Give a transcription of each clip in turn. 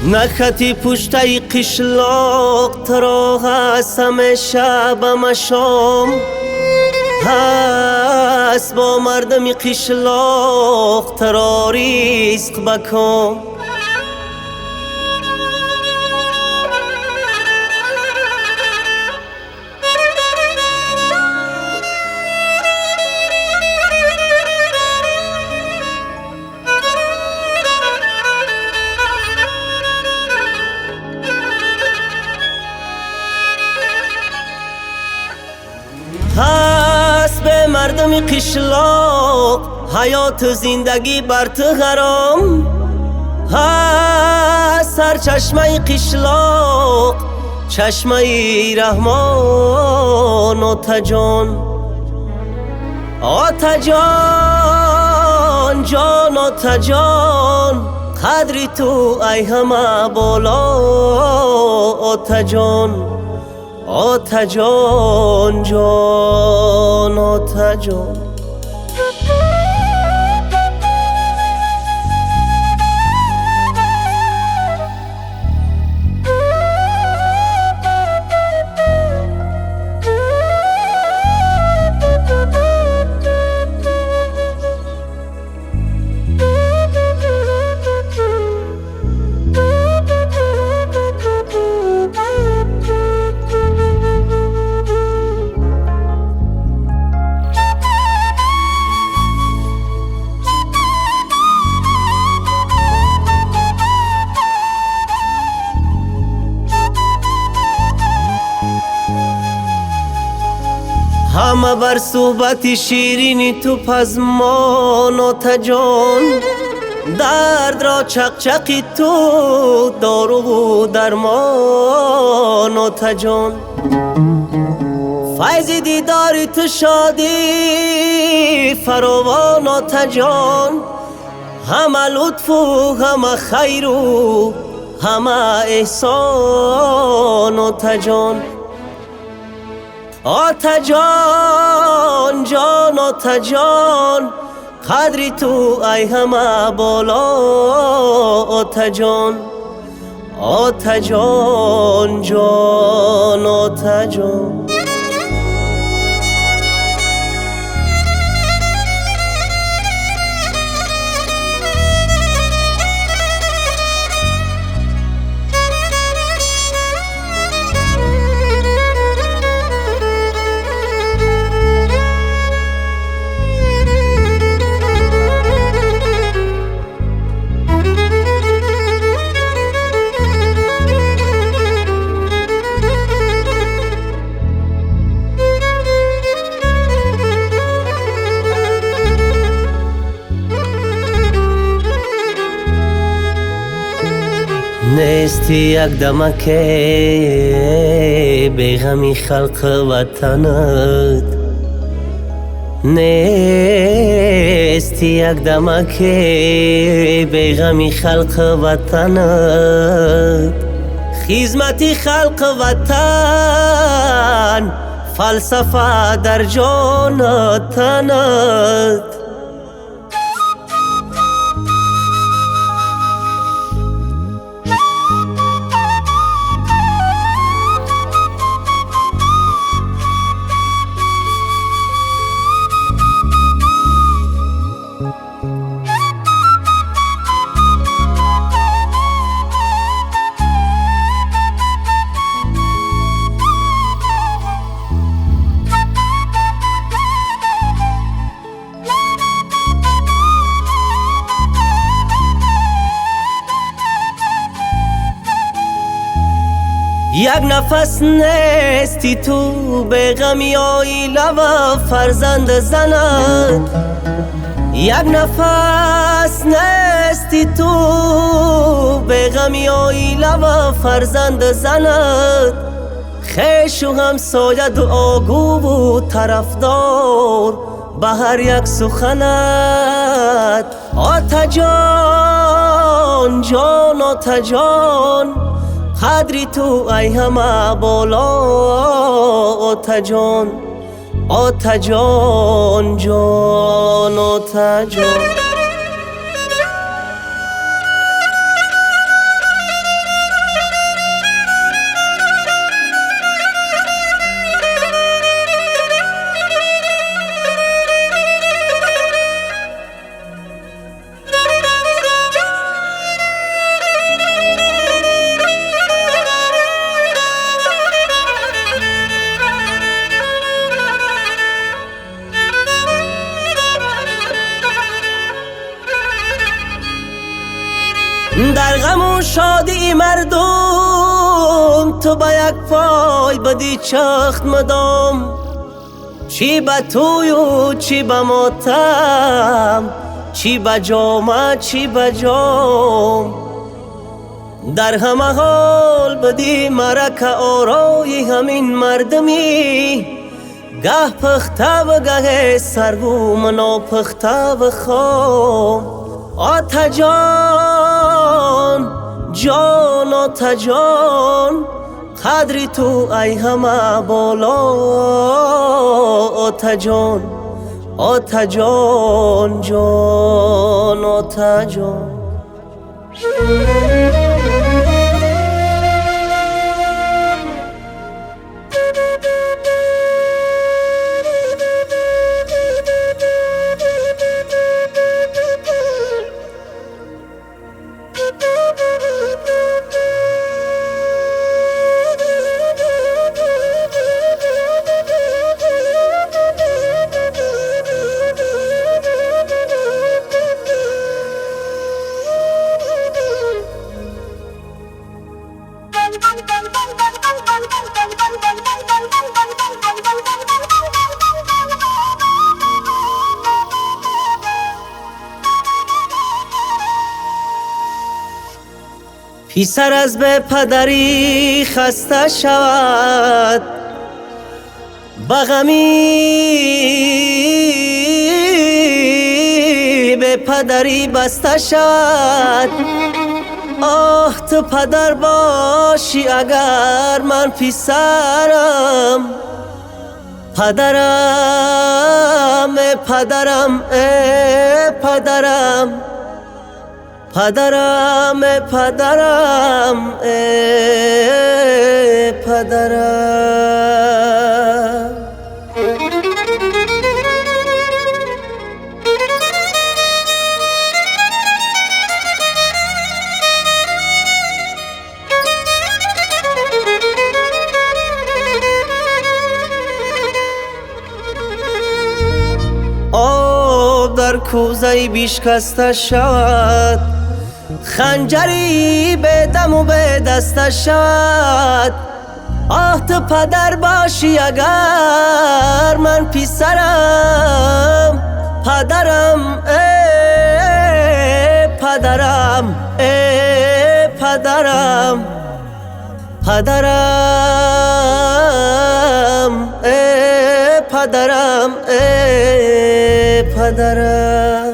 نخطی پشتای قشلاق ترا هستم شبم شام هست با مردمی قشلاق ترا ریزق بکن هست به مردم قشلاق حیات و زندگی بر تو حرام هست سر چشمه قشلاق چشمه رحمان آتا جان آتا جان جان آتا جان قدری تو ای همه بالا آتا جان آتا جان جان آتا جان همه بر صحبت شیرینی تو پزمان آتا جان درد را چقچقی تو دارو و درمان آتا جان فیض دیداری تو شادی فراوان آتا جان همه لطف و همه خیر و همه احسان آتا جان آتا جان جان آتا جان قدری تو ای همه بالا آتا جان آتا جان جان آتا جان نیستی یک دمک بیغمی خلق وطنت نیستی یک دمک بیغمی خلق وطنت خدمتی خلق وطن فلسفه در جان تنت یک نفس نیستی تو به غمی آیله و فرزند زنت یک نفس نیستی تو به غمی آیله و فرزند زنت خویش و همسایه دعاگو و طرفدار به هر یک سخنت آتا جان جان آتا جان قدری تو ای همه بالا آتا جان آتا جان جان آتا جان شادی مردم تو با یک پای بدی چخت مدام. چی با توی و چی با ماتم، چی با جامه چی با جام. در همه حال بدی مرک آرای همین مردمی. گه پخته و گه سرگوم ناپخته و خام. آتا جان جان آتا جان قدری تو ای همه بالا. آتا جان آتا جان جان آتا جان. پسر از به پدری خسته شود، به غمی به پدری بسته شود. آه تو پدر باشی اگر من پسرم. پدرم پدرم پدرم پدرم پدرم پدرم. آب در کوزه بیشکسته شود، خنجری به دم و به دسته شود. آه تو پدر باشی اگر من پسرم. پدرم پدرم پدرم پدرم پدرم پدرم.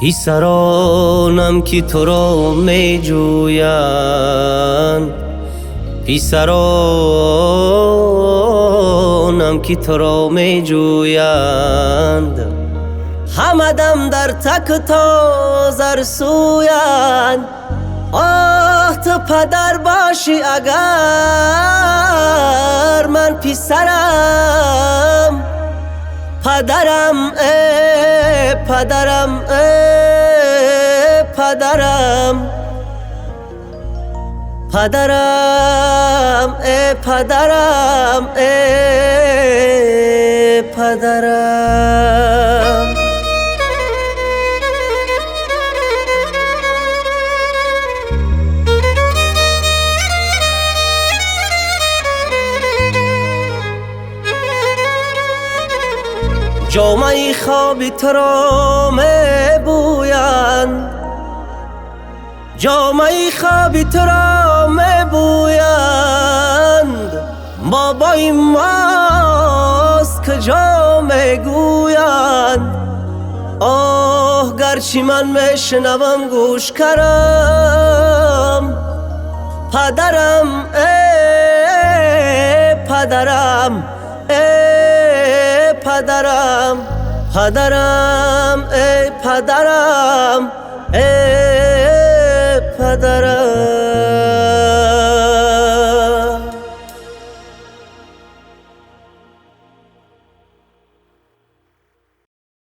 پسرانم که تو را می جویند، پسرانم که تو را می جویند. همه دم در تک تازر سویند. آه تو پدر باشی اگر من پسرم. پدرم پدرم پدرم پدرم پدرم پدرم. جامعه خوابی تو را می بویند، جامعه خوابی تو را می بویند. بابای ماست کجا می گویند. آه گرچه من می شنوم گوش کرم. پدرم پدرم پدرم پدرم پدرم